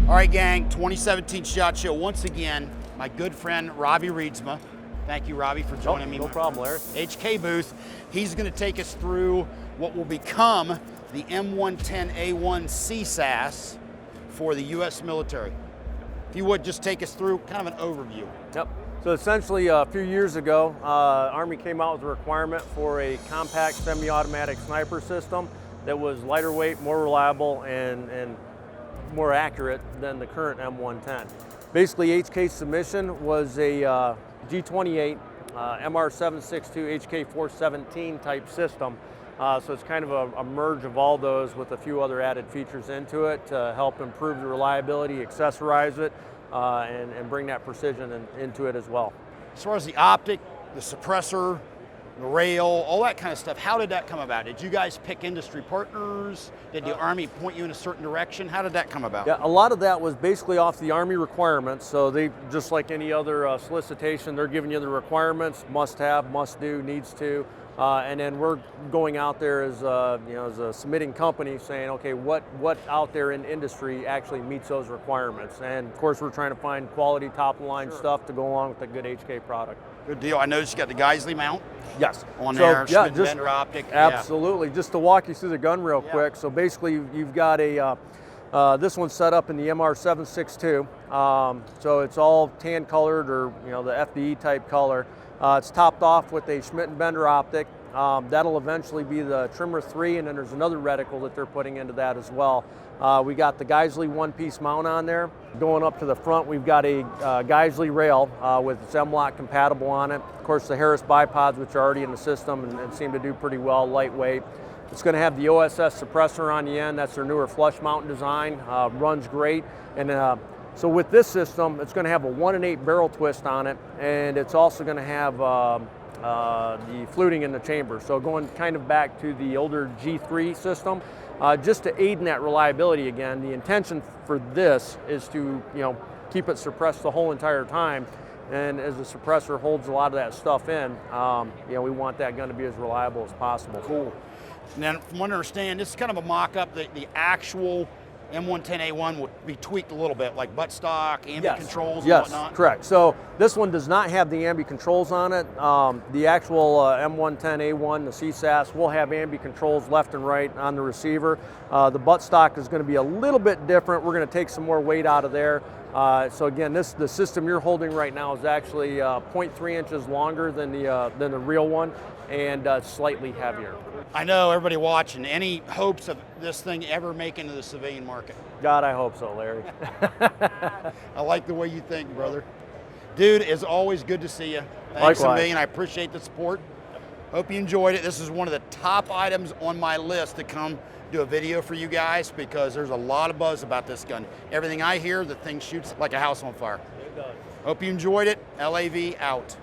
All right, gang, 2017 SHOT Show. Once again, my good friend, Robbie Reidsma. Thank you, Robbie, for joining me. No problem, Larry. HK booth. He's gonna take us through what will become the M110A1 CSASS for the U.S. military. If you would just take us through kind of an overview. Yep. So essentially, a few years ago, Army came out with a requirement for a compact semi-automatic sniper system that was lighter weight, more reliable, and more accurate than the current M110. Basically, HK's submission was a G28 MR762 HK417 type system. So it's kind of a merge of all those with a few other added features into it to help improve the reliability, accessorize it, and bring that precision into it as well. As far as the optic, the suppressor, the rail, all that kind of stuff, how did that come about? Did you guys pick industry partners? Did the Army point you in a certain direction? How did that come about? Yeah, a lot of that was basically off the Army requirements. So they, just like any other solicitation, they're giving you the requirements, must have, must do, needs to. And then we're going out there as as a submitting company saying, okay, what out there in industry actually meets those requirements? And of course, we're trying to find quality, top-of-the-line stuff to go along with a good HK product. Good deal. I noticed you got the Geisley mount. Yes. On there, yeah, Schmidt Bender optic. Absolutely. Yeah. Just to walk you through the gun real quick. So basically, you've got a this one's set up in the MR762. So it's all tan colored, or the FDE type color. It's topped off with a Schmidt Bender optic. That'll eventually be the Trimmer 3, and then there's another reticle that they're putting into that as well. We got the Geisley one-piece mount on there. Going up to the front, we've got a Geisley rail with its M-Lock compatible on it. Of course, the Harris bipods, which are already in the system and seem to do pretty well, lightweight. It's going to have the OSS suppressor on the end. That's their newer flush mount design. Runs great. And so with this system, it's going to have a 1-in-8 barrel twist on it, and it's also going to have the fluting in the chamber. So going kind of back to the older G3 system, just to aid in that reliability again. The intention for this is to keep it suppressed the whole entire time, and as the suppressor holds a lot of that stuff in, we want that gun to be as reliable as possible. Cool. And then from what I understand, this is kind of a mock-up. The actual M110A1 will be tweaked a little bit, like buttstock, ambi controls and whatnot. Yes, correct. So this one does not have the ambi controls on it. The actual M110A1, the CSASS, will have ambi controls left and right on the receiver. The buttstock is going to be a little bit different. We're going to take some more weight out of there. So again, the system you're holding right now is actually 0.3 inches longer than the real one, and slightly heavier. I know everybody watching. Any hopes of this thing ever making to the civilian market? God, I hope so, Larry. I like the way you think, brother. Dude, it's always good to see you. Thanks a million. I appreciate the support. Hope you enjoyed it. This is one of the top items on my list to come do a video for you guys, because there's a lot of buzz about this gun. Everything I hear, the thing shoots like a house on fire. It does. Hope you enjoyed it. LAV out.